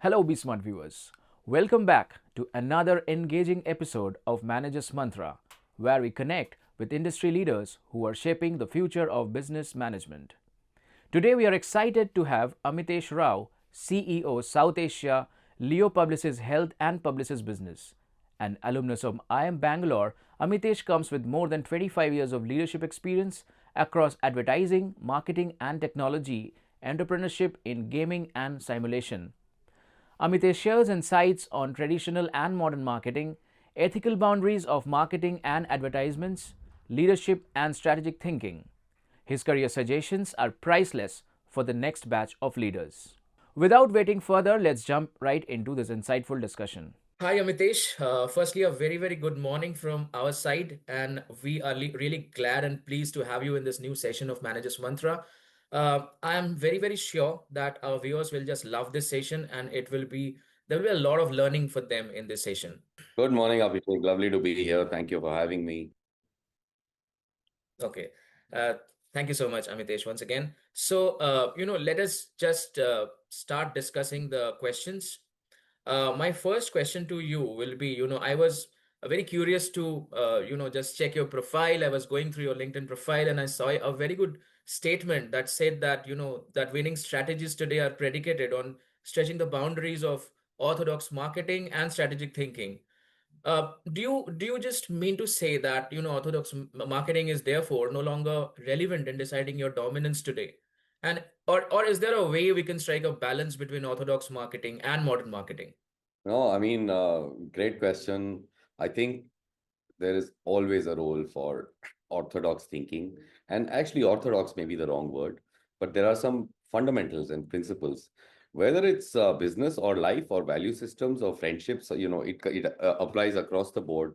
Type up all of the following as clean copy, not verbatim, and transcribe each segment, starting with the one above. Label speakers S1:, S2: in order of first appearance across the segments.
S1: Hello, BSmart viewers. Welcome back to another engaging episode of Manager's Mantra, where we connect with industry leaders who are shaping the future of business management. Today, we are excited to have Amitesh Rao, CEO South Asia, Leo Publicis Health and Publicis Business. An alumnus of IIM Bangalore, Amitesh comes with more than 25 years of leadership experience across advertising, marketing, and technology, entrepreneurship in gaming and simulation. Amitesh shares insights on traditional and modern marketing, ethical boundaries of marketing and advertisements, leadership and strategic thinking. His career suggestions are priceless for the next batch of leaders. Without waiting further, let's jump right into this insightful discussion.
S2: Hi, Amitesh. Firstly, a very good morning from our side, and we are really glad and pleased to have you in this new session of Managers Mantra. I am very sure that our viewers will just love this session, and there will be a lot of learning for them in this session.
S3: Good morning, Abhishek. Lovely to be here. Thank you for having me.
S2: Okay. Uh, Thank you so much, Amitesh, once again. So, let us just start discussing the questions. My first question to you will be, I was very curious to, just check your profile. I was going through your LinkedIn profile and I saw a very good statement that said that, that winning strategies today are predicated on stretching the boundaries of orthodox marketing and strategic thinking. Do you just mean to say that, orthodox marketing is therefore no longer relevant in deciding your dominance today? And or is there a way we can strike a balance between orthodox marketing and modern marketing?
S3: No, I mean, great question. I think there is always a role for orthodox thinking. And actually, orthodox may be the wrong word, but there are some fundamentals and principles. Whether it's business or life or value systems or friendships, it applies across the board.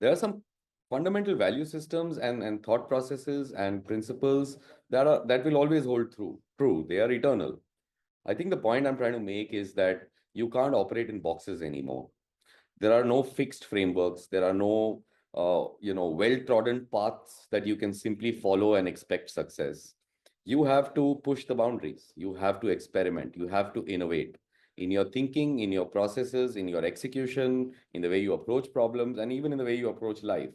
S3: There are some fundamental value systems and thought processes and principles that will always hold true. They are eternal. I think the point I'm trying to make is that you can't operate in boxes anymore. There are no fixed frameworks. There are no, well-trodden paths that you can simply follow and expect success. You have to push the boundaries. You have to experiment. You have to innovate in your thinking, in your processes, in your execution, in the way you approach problems, and even in the way you approach life.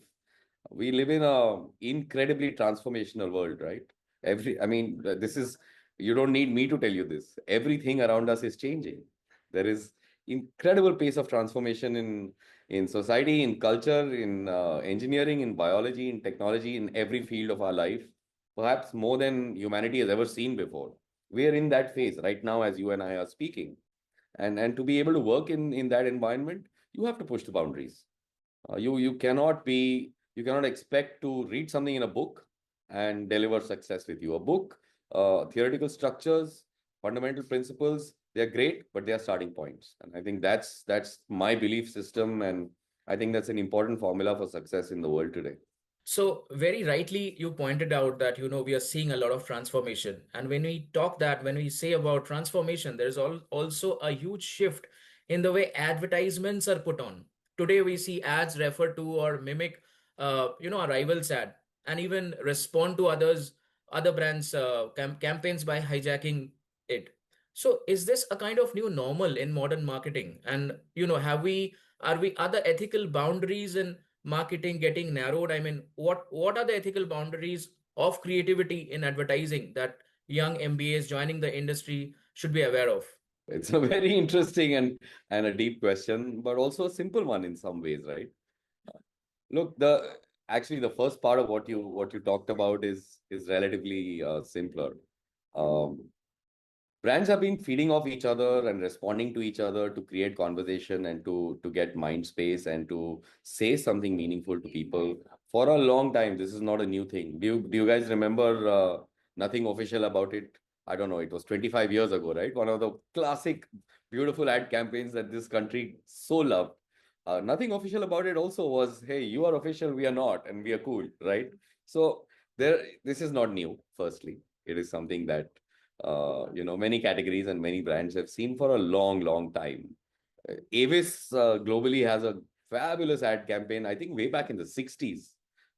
S3: We live in a incredibly transformational world, right? I mean, this is, you don't need me to tell you this. Everything around us is changing. There is incredible pace of transformation in society, in culture, in engineering, in biology, in technology, in every field of our life, perhaps more than humanity has ever seen before. We are in that phase right now as you and I are speaking. And to be able to work in that environment, you have to push the boundaries. You cannot expect to read something in a book and deliver success with you. A book, theoretical structures, fundamental principles, they're great, but they are starting points. And I think that's my belief system, and I think that's an important formula for success in the world today.
S2: So very rightly, you pointed out that, we are seeing a lot of transformation. And when we say about transformation, there's also a huge shift in the way advertisements are put on. Today, we see ads refer to or mimic, a rival's ad, and even respond to other brands' campaigns by hijacking it. So is this a kind of new normal in modern marketing? And, are the ethical boundaries in marketing getting narrowed? I mean, what are the ethical boundaries of creativity in advertising that young MBAs joining the industry should be aware of?
S3: It's a very interesting and a deep question, but also a simple one in some ways, right? Look, the actually the first part of what you talked about is relatively simpler. Um, Brands have been feeding off each other and responding to each other to create conversation and to get mind space and to say something meaningful to people for a long time. This is not a new thing. Do you guys remember nothing official about it? I don't know. It was 25 years ago, right? One of the classic beautiful ad campaigns that this country so loved. Nothing official about it also was, hey, you are official, we are not, and we are cool, right? So this is not new. Firstly, it is something that many categories and many brands have seen for a long time. Avis globally has a fabulous ad campaign, I think way back in the 60s,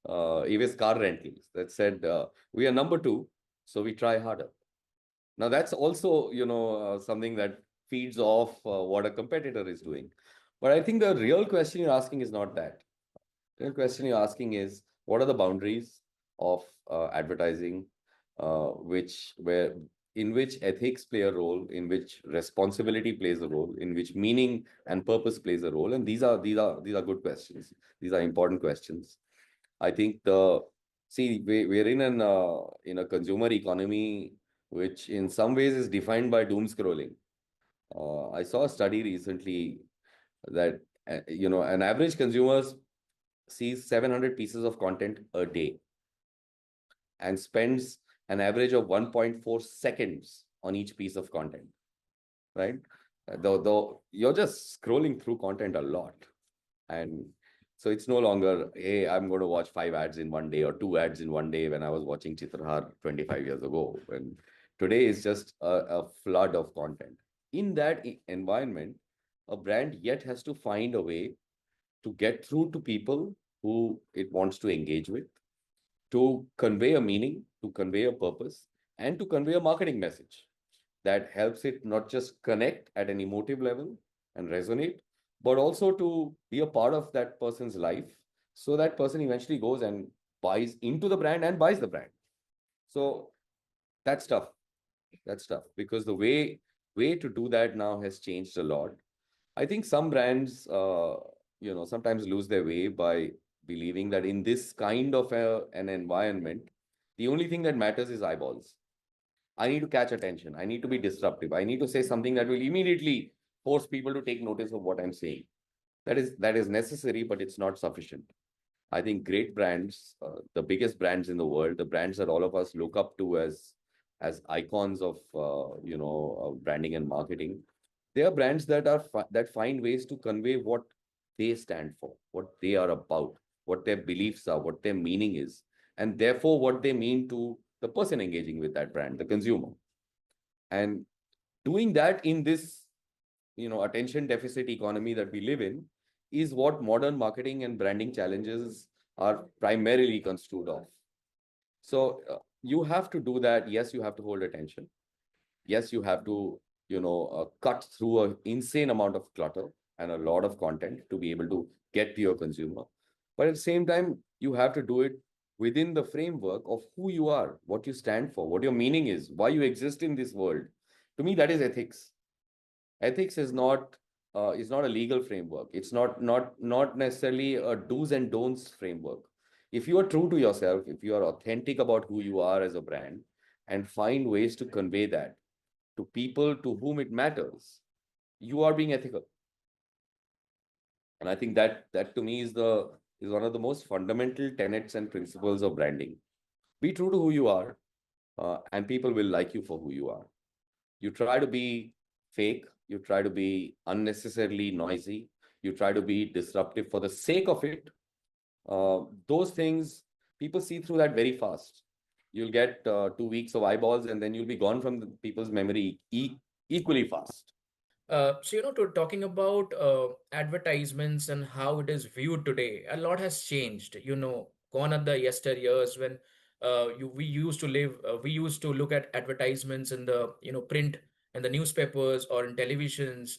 S3: Avis car rentals that said, we are number two, so we try harder. Now that's also, something that feeds off what a competitor is doing. But I think the real question you're asking is not that. The real question you're asking is what are the boundaries of advertising, where in which ethics play a role, in which responsibility plays a role, in which meaning and purpose plays a role, and these are good questions. These are important questions. I think we're in a consumer economy which in some ways is defined by doom scrolling. I saw a study recently that an average consumer sees 700 pieces of content a day and spends an average of 1.4 seconds on each piece of content, right? Though you're just scrolling through content a lot. And so it's no longer, hey, I'm going to watch 5 ads in one day or 2 ads in one day when I was watching Chitrahar 25 years ago. And today is just a flood of content. In that environment, a brand yet has to find a way to get through to people who it wants to engage with, to convey a meaning, to convey a purpose, and to convey a marketing message that helps it not just connect at an emotive level and resonate, but also to be a part of that person's life. So that person eventually goes and buys into the brand and buys the brand. So that's tough. That's tough because the way to do that now has changed a lot. I think some brands, sometimes lose their way by believing that in this kind of an environment, the only thing that matters is eyeballs. I need to catch attention. I need to be disruptive. I need to say something that will immediately force people to take notice of what I'm saying. That is necessary, but it's not sufficient. I think great brands, the biggest brands in the world, the brands that all of us look up to as icons of branding and marketing, they are brands that find ways to convey what they stand for, what they are about, what their beliefs are, what their meaning is, and therefore what they mean to the person engaging with that brand, the consumer. And doing that in this attention deficit economy that we live in is what modern marketing and branding challenges are primarily construed of. So you have to do that. Yes, you have to hold attention. Yes, you have to cut through an insane amount of clutter and a lot of content to be able to get to your consumer. But at the same time, you have to do it within the framework of who you are, what you stand for, what your meaning is, why you exist in this world. To me, that is ethics. Ethics is not a legal framework. It's not necessarily a do's and don'ts framework. If you are true to yourself, if you are authentic about who you are as a brand, and find ways to convey that to people to whom it matters, you are being ethical. And I think that to me is one of the most fundamental tenets and principles of branding. Be true to who you are, and people will like you for who you are. You try to be fake, you try to be unnecessarily noisy, you try to be disruptive for the sake of it. Those things, people see through that very fast. You'll get 2 weeks of eyeballs, and then you'll be gone from the people's memory equally fast.
S2: Talking about advertisements and how it is viewed today, a lot has changed. Gone are the yesteryears when we used to look at advertisements in the print and the newspapers or in televisions.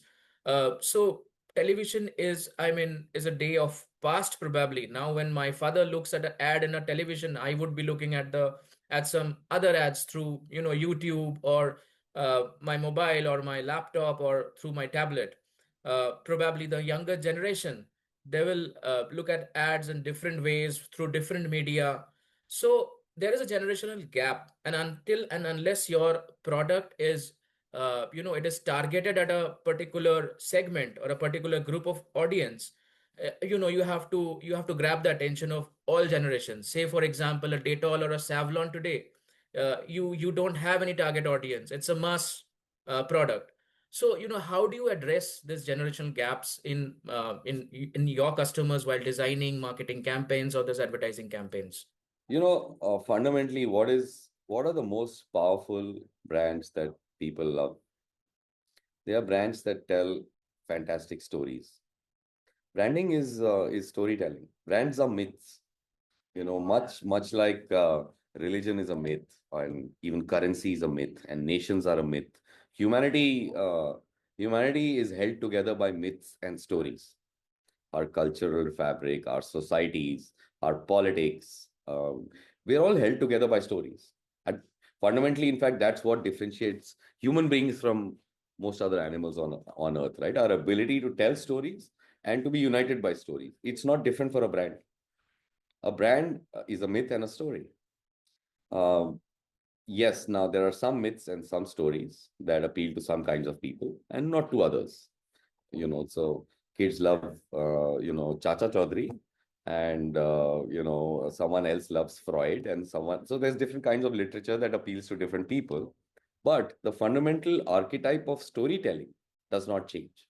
S2: So television is a day of past probably. Now, when my father looks at an ad in a television, I would be looking at some other ads through YouTube or my mobile or my laptop or through my tablet. Probably the younger generation, they will look at ads in different ways through different media. So there is a generational gap, and until and unless your product is it is targeted at a particular segment or a particular group of audience, you have to grab the attention of all generations. Say for example a Dettol or a Savlon today, you don't have any target audience. It's a mass product. So how do you address these generational gaps in your customers while designing marketing campaigns or those advertising campaigns?
S3: Fundamentally, what are the most powerful brands that people love? They are brands that tell fantastic stories. Branding is storytelling. Brands are myths. Much like religion is a myth, and even currency is a myth, and nations are a myth. Humanity Humanity is held together by myths and stories. Our cultural fabric, our societies, our politics. We're all held together by stories. And fundamentally, in fact, that's what differentiates human beings from most other animals on Earth, right? Our ability to tell stories and to be united by stories. It's not different for a brand. A brand is a myth and a story. Um, yes, now there are some myths and some stories that appeal to some kinds of people and not to others. So kids love Chacha Chaudhary, and someone else loves Freud, and someone, so there's different kinds of literature that appeals to different people, but the fundamental archetype of storytelling does not change.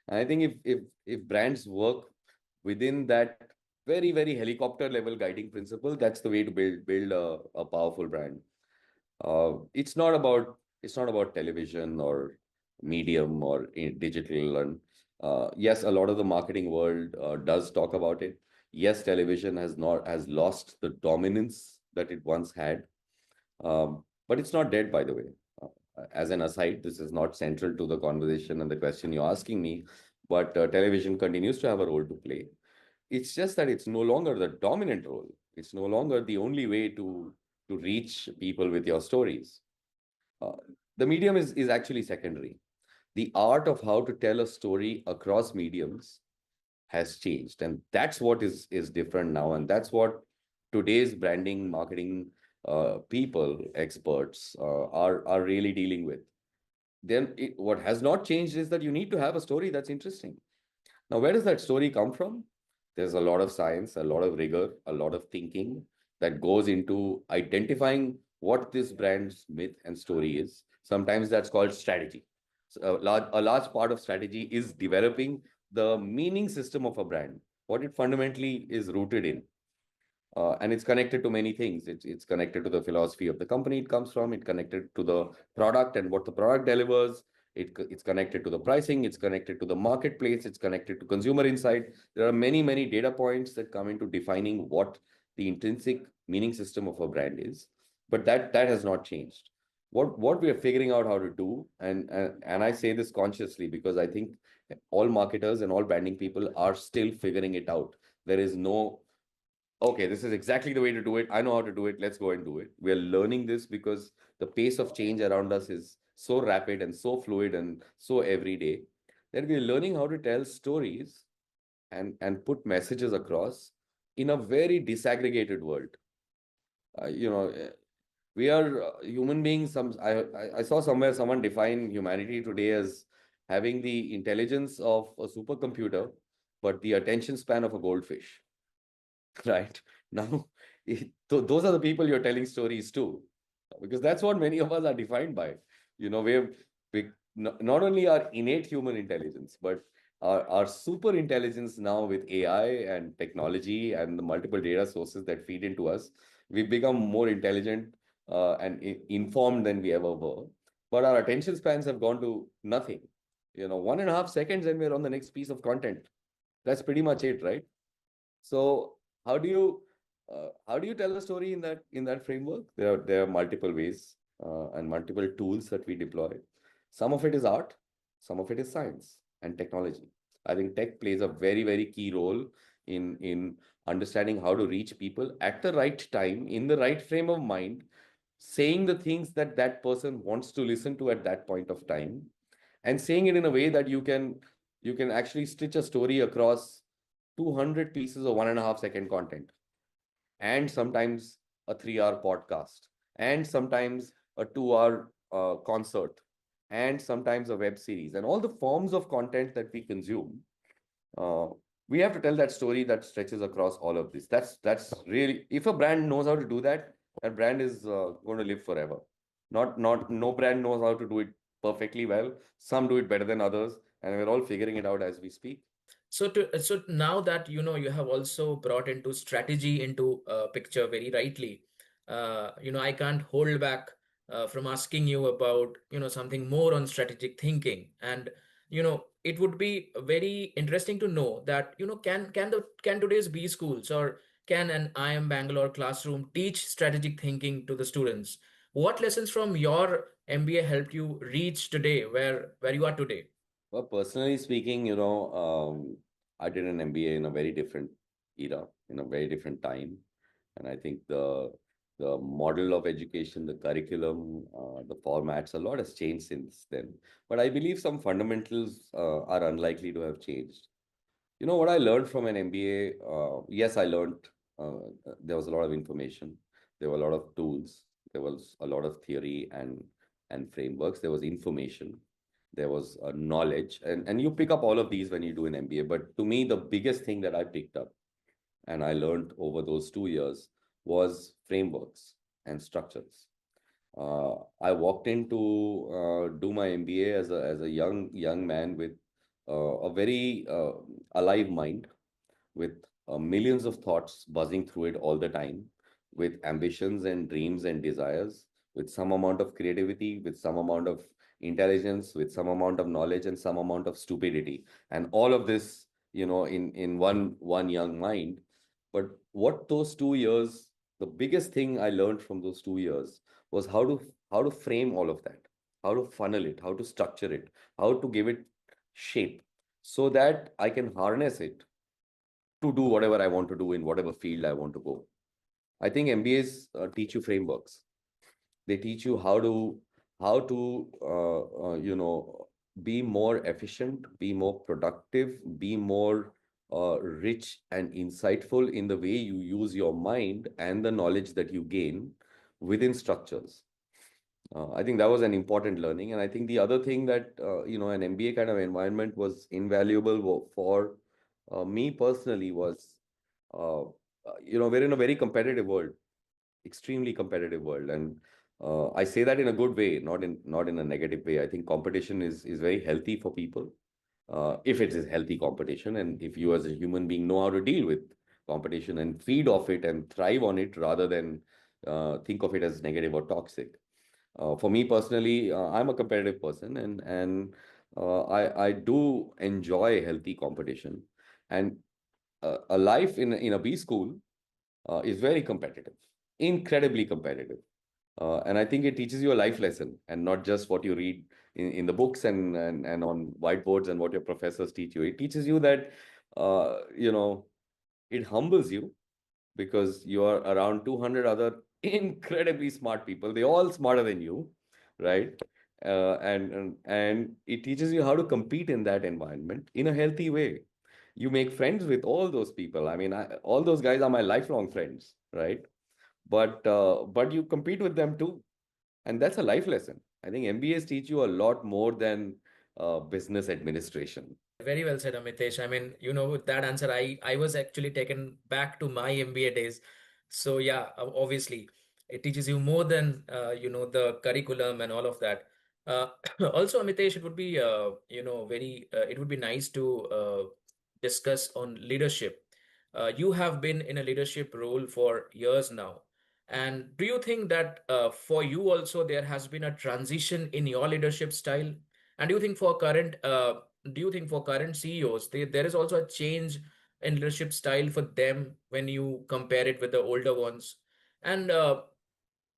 S3: And I think if brands work within that very very helicopter level guiding principle, that's the way to build a powerful brand. It's not about television or medium or digital, and yes, a lot of the marketing world does talk about it. Yes, television has lost the dominance that it once had, but it's not dead, by the way. As an aside, this is not central to the conversation and the question you're asking me, but television continues to have a role to play. It's just that it's no longer the dominant role. It's no longer the only way to reach people with your stories. uh, the medium is actually secondary. The art of how to tell a story across mediums has changed, and that's what is different now, and that's what today's branding marketing people experts are really dealing with. What has not changed is that you need to have a story that's interesting. Now, where does that story come from? There's a lot of science, a lot of rigor, a lot of thinking that goes into identifying what this brand's myth and story is. Sometimes that's called strategy. So a large part of strategy is developing the meaning system of a brand, what it fundamentally is rooted in. And it's connected to many things. It's connected to the philosophy of the company it comes from. It's connected to the product and what the product delivers. It's connected to the pricing. It's connected to the marketplace. It's connected to consumer insight. There are many, many data points that come into defining what the intrinsic meaning system of a brand is. But that has not changed. What we are figuring out how to do, and I say this consciously because I think all marketers and all branding people are still figuring it out. There is no, okay, this is exactly the way to do it. I know how to do it. Let's go and do it. We are learning this because the pace of change around us is so rapid and so fluid and so everyday that we are learning how to tell stories and put messages across in a very disaggregated world. Uh, you know, eh, we are human beings. I saw somewhere someone define humanity today as having the intelligence of a supercomputer, but the attention span of a goldfish. Right now, those are the people you're telling stories to, because that's what many of us are defined by. We not only our innate human intelligence, but our super intelligence now with AI and technology and the multiple data sources that feed into us. We've become more intelligent and informed than we ever were, but our attention spans have gone to nothing. 1.5 seconds and we're on the next piece of content. That's pretty much it, right? So how do you tell a story in that framework? There are multiple ways and multiple tools that we deploy. Some of it is art, some of it is science and technology. I think tech plays a very very key role in understanding how to reach people at the right time in the right frame of mind, saying the things that that person wants to listen to at that point of time, and saying it in a way that you can actually stitch a story across 200 pieces of 1.5 second content, and sometimes a 3 hour podcast, and sometimes a 2 hour concert, and sometimes a web series, and all the forms of content that we consume. uh, we have to tell that story that stretches across all of this. That's really, if a brand knows how to do that, that brand is going to live forever. Not no brand knows how to do it perfectly well. Some do it better than others, and we're all figuring it out as we speak.
S2: So now that you have also brought into strategy into picture very rightly, I can't hold back from asking you about something more on strategic thinking. And it would be very interesting to know that can today's B schools, or can an IM Bangalore classroom teach strategic thinking to the students? What lessons from your MBA helped you reach today where you are today?
S3: Well, personally speaking, I did an MBA in a very different era, in a very different time, and I think the model of education, the curriculum, the formats, a lot has changed since then. But I believe some fundamentals are unlikely to have changed. You know what I learned from an MBA? Yes, I learned there was a lot of information, there were a lot of tools, there was a lot of theory and frameworks, there was information, there was knowledge, and you pick up all of these when you do an MBA. But to me, the biggest thing that I picked up and I learned over those 2 years was frameworks and structures. I walked in to do my MBA as a young man with a very alive mind, with millions of thoughts buzzing through it all the time, with ambitions and dreams and desires, with some amount of creativity, with some amount of intelligence, with some amount of knowledge and some amount of stupidity, and all of this, in one young mind. But what those 2 years, the biggest thing I learned from those 2 years was how to frame all of that, how to funnel it, how to structure it, how to give it shape so that I can harness it to do whatever I want to do in whatever field I want to go. I think MBAs teach you frameworks. They teach you how to be more efficient, be more productive, be more rich and insightful in the way you use your mind and the knowledge that you gain within structures. I think that was an important learning. And I think the other thing that, an MBA kind of environment was invaluable for me personally was, we're in a very competitive world, extremely competitive world. And I say that in a good way, not in a negative way. I think competition is very healthy for people, if it is healthy competition, and if you as a human being know how to deal with competition and feed off it and thrive on it rather than think of it as negative or toxic. For me personally, I'm a competitive person, and I do enjoy healthy competition. And a life in a B school is very competitive, incredibly competitive. And I think it teaches you a life lesson and not just what you read in the books and on whiteboards and what your professors teach you. It teaches you that, it humbles you because you are around 200 other incredibly smart people. They're all smarter than you, right? And it teaches you how to compete in that environment in a healthy way. You make friends with all those people. I mean, all those guys are my lifelong friends, right? But you compete with them too, and that's a life lesson. I think MBAs teach you a lot more than business administration.
S2: Very well said, Amitesh. I mean, with that answer, I was actually taken back to my MBA days. So yeah, obviously, it teaches you more than the curriculum and all of that. Uh, Also, Amitesh, it would be it would be nice to discuss on leadership. You have been in a leadership role for years now, and do you think that for you also there has been a transition in your leadership style? And do you think for current CEOs, there is also a change in leadership style for them when you compare it with the older ones? And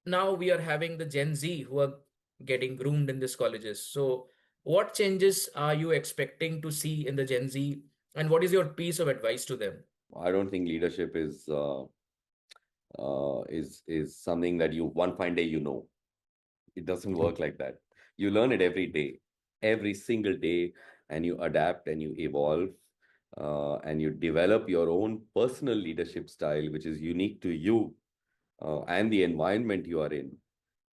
S2: now we are having the Gen Z who are getting groomed in these colleges. So, what changes are you expecting to see in the Gen Z, and what is your piece of advice to them?
S3: I don't think leadership is something that you one fine day you know. It doesn't work like that. You learn it every day, every single day, and you adapt and you evolve, and you develop your own personal leadership style, which is unique to you and the environment you are in.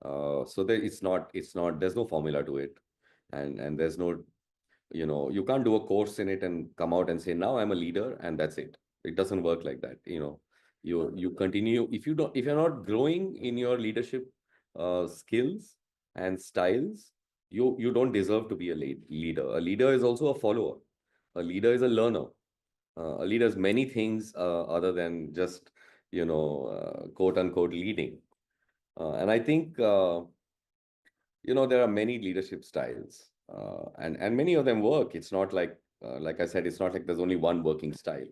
S3: So there, it's not. There's no formula to it, and there's no, you can't do a course in it and come out and say now I'm a leader and that's it. It doesn't work like that. You continue. If you're not growing in your leadership skills and styles, you don't deserve to be a leader. A leader is also a follower. A leader is a learner. A leader is many things other than just, quote unquote leading. And I think there are many leadership styles, and many of them work. It's not like I said, it's not like there's only one working style.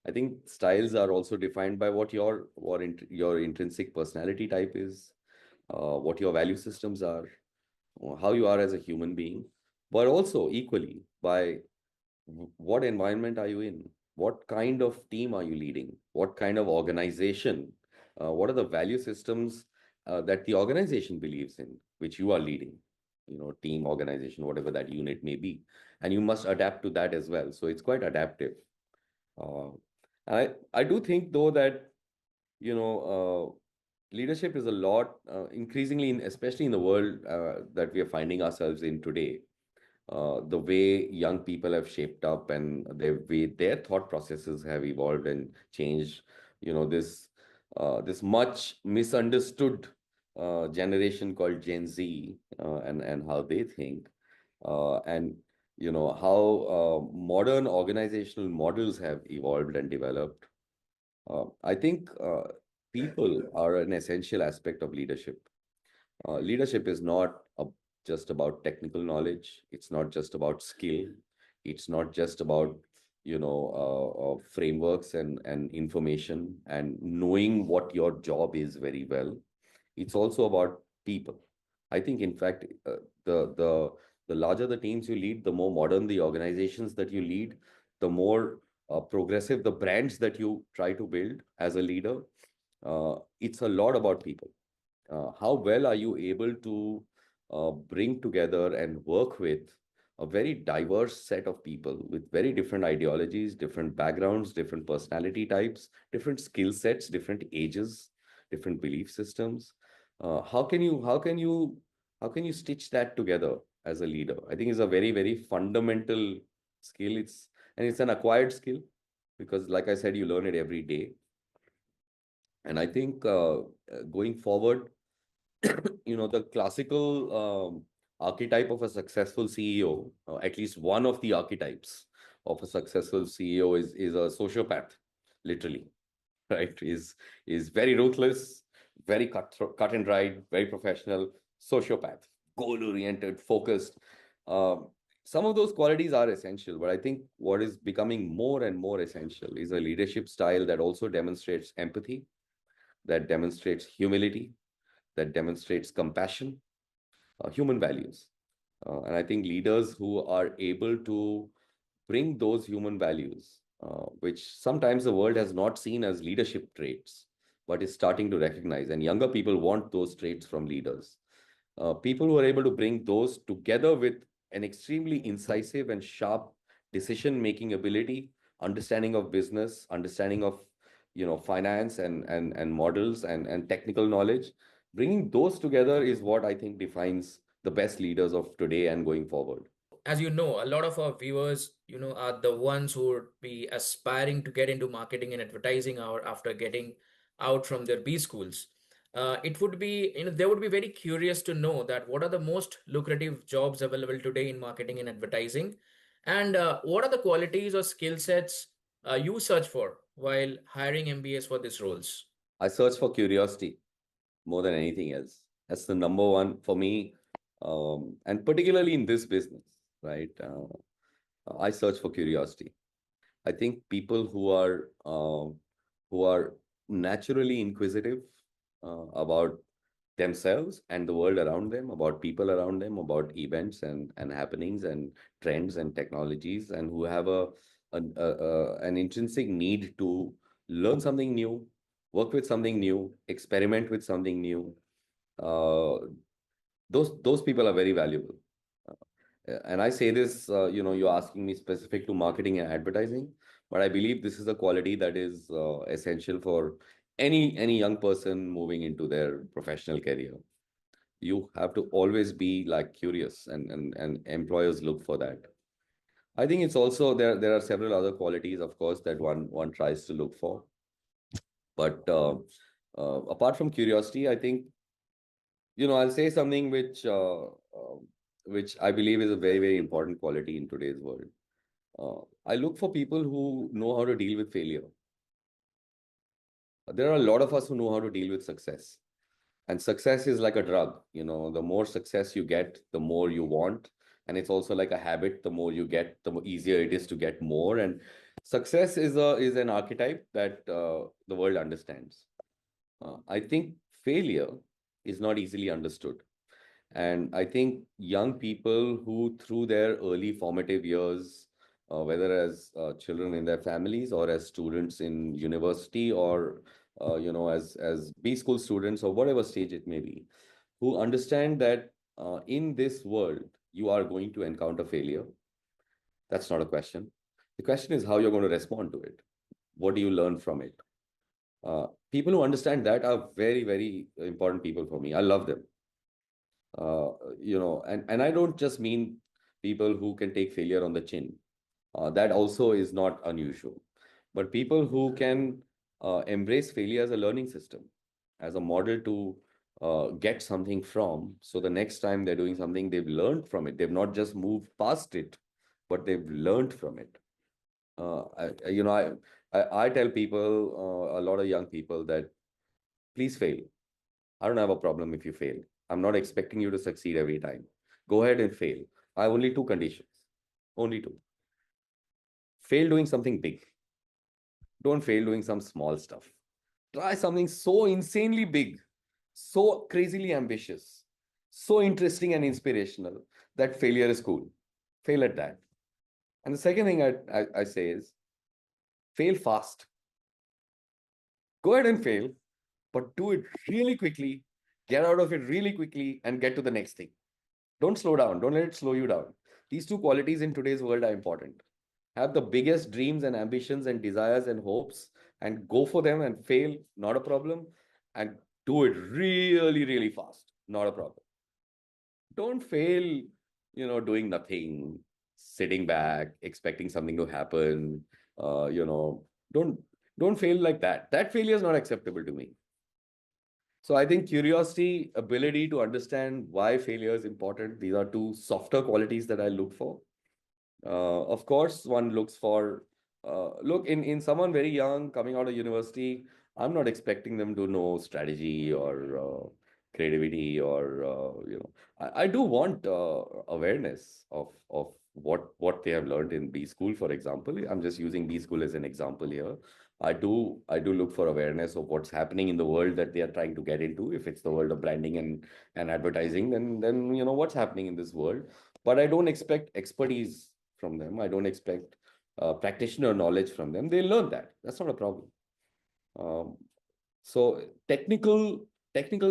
S3: I think styles are also defined by your intrinsic personality type, is what your value systems are, how you are as a human being. So, I think leadership styles are also defined by your intrinsic personality type, is what your value systems are, how you are as a human being. So, I think leadership styles are also defined by your intrinsic personality type, is what your value systems are, how you are as a human being. but also equally by what environment are you in? What kind of team are you leading? What kind of organization? What are the value systems that the organization believes in, which you are leading? Team, organization, whatever that unit may be, and you must adapt to that as well. So it's quite adaptive. Uh, I do think though that leadership is a lot increasingly, especially in the world that we are finding ourselves in today. The way young people have shaped up and their thought processes have evolved and changed. This much misunderstood generation called Gen Z, and how they think, and how modern organizational models have evolved and developed. I think people are an essential aspect of leadership. Leadership is not just about technical knowledge. It's not just about skill. It's not just about frameworks and information and knowing what your job is very well. It's also about people. I think, in fact, the larger the teams you lead, the more modern the organizations that you lead, the more progressive the brands that you try to build as a leader. It's a lot about people. How well are you able to bring together and work with a very diverse set of people with very different ideologies, different backgrounds, different personality types, different skill sets, different ages, different belief systems? How can you stitch that together as a leader? I think it's a very, very fundamental skill. It's an acquired skill because, like I said, you learn it every day. And I think going forward, the classical archetype of a successful CEO, at least one of the archetypes of a successful CEO is a sociopath, literally, right? Is very ruthless, very cut and dried, very professional, sociopath, goal-oriented, focused. Some of those qualities are essential, but I think what is becoming more and more essential is a leadership style that also demonstrates empathy, that demonstrates humility, that demonstrates compassion, human values. And I think leaders who are able to bring those human values, which sometimes the world has not seen as leadership traits, but is starting to recognize, and younger people want those traits from leaders. People who are able to bring those together with an extremely incisive and sharp decision-making ability, understanding of business, understanding of finance and models and technical knowledge. Bringing those together is what I think defines the best leaders of today and going forward.
S2: As you know, a lot of our viewers, are the ones who would be aspiring to get into marketing and advertising after getting out from their B schools. It would be, they would be very curious to know that what are the most lucrative jobs available today in marketing and advertising, and what are the qualities or skill sets you search for while hiring MBAs for these roles.
S3: I search for curiosity more than anything else. That's the number one for me, and particularly in this business, right? I search for curiosity. I think people who are naturally inquisitive about themselves and the world around them, about people around them, about events and happenings and trends and technologies, and who have an intrinsic need to learn something new, work with something new, experiment with something new. Uh, those people are very valuable. And I say this, you're asking me specific to marketing and advertising, but I believe this is a quality that is essential for any young person moving into their professional career. You have to always be like curious, and employers look for that. I think it's also there are several other qualities, of course, that one tries to look for. But apart from curiosity, I think I'll say something which I believe is a very, very important quality in today's world. I look for people who know how to deal with failure. There are a lot of us who know how to deal with success. And success is like a drug. The more success you get, the more you want. And it's also like a habit. The more you get, the easier it is to get more. And success is an archetype that the world understands. I think failure is not easily understood. And I think young people who, through their early formative years, whether as children in their families or as students in university or as B school students or whatever stage it may be, who understand that in this world you are going to encounter failure. That's not a question. The question is how you're going to respond to it. What do you learn from it? People who understand that are very, very important people for me. I love them. And I don't just mean people who can take failure on the chin. That also is not unusual. But people who can embrace failure as a learning system, as a model to get something from. So the next time they're doing something, they've learned from it. They've not just moved past it, but they've learned from it. I tell people, a lot of young people, that please fail. I don't have a problem if you fail. I'm not expecting you to succeed every time. Go ahead and fail. I have only two conditions. Only two. Fail doing something big. Don't fail doing some small stuff. Try something so insanely big, so crazily ambitious, so interesting and inspirational that failure is cool. Fail at that. And the second thing I say is fail fast. Go ahead and fail, but do it really quickly, get out of it really quickly, and get to the next thing. Don't slow down. Don't let it slow you down. These two qualities in today's world are important. Have the biggest dreams and ambitions and desires and hopes and go for them and fail, not a problem. And do it really, really fast, not a problem. Don't fail, doing nothing, sitting back, expecting something to happen. Uh, you know, don't don't fail like that. That failure is not acceptable to me. So I think curiosity, ability to understand why failure is important, these are two softer qualities that I look for. Of course, one looks for look in someone very young coming out of university. I'm not expecting them to know strategy or creativity or I do want awareness of what they have learned in B school, for example. I'm just using B school as an example here. I do look for awareness of what's happening in the world that they are trying to get into. If it's the world of branding and advertising, then what's happening in this world. But I don't expect expertise from them. I don't expect practitioner knowledge from them. They learn that. That's not a problem. Um, so technical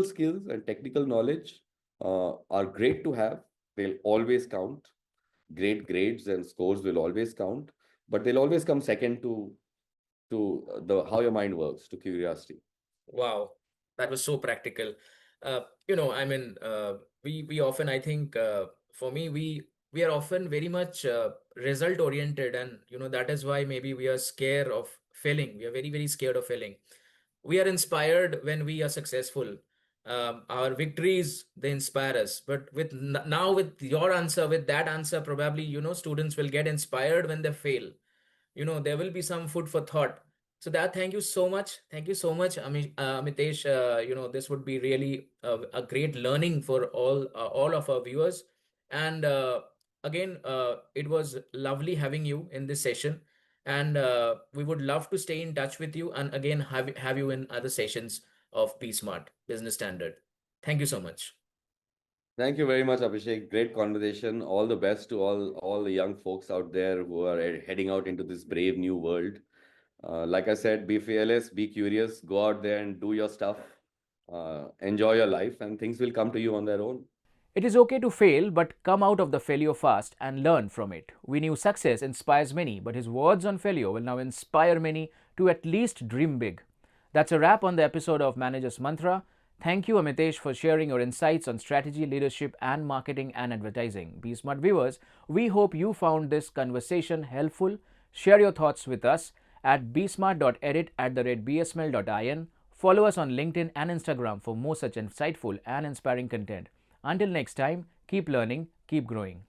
S3: skills and technical knowledge are great to have. They'll always count. Great grades and scores will always count, but they'll always come second to the how your mind works, to curiosity.
S2: Wow, that was so practical. I mean, we often, I think, for me, we are often very much result oriented, and that is why maybe we are scared of failing. We are very, very scared of failing. We are inspired when we are successful. Our victories, they inspire us. But now with your answer, with that answer, probably students will get inspired when they fail. There will be some food for thought. So that, thank you so much, Amitesh. This would be really a great learning for all of our viewers. And again, it was lovely having you in this session, and we would love to stay in touch with you, and again have you in other sessions of BSmart Business Standard. Thank you so much.
S3: Thank you very much, Abhishek. Great conversation. All the best to all the young folks out there who are heading out into this brave new world. Like I said, be fearless, be curious, go out there and do your stuff. Enjoy your life, and things will come to you on their own.
S1: It is okay to fail, but come out of the failure fast and learn from it. We knew success inspires many, but his words on failure will now inspire many to at least dream big. That's a wrap on the episode of Manager's Mantra. Thank you, Amitesh, for sharing your insights on strategy, leadership, and marketing and advertising. Be Smart viewers, we hope you found this conversation helpful. Share your thoughts with us at bsmart.edit@bsml.in. Follow us on LinkedIn and Instagram for more such insightful and inspiring content. Until next time, keep learning, keep growing.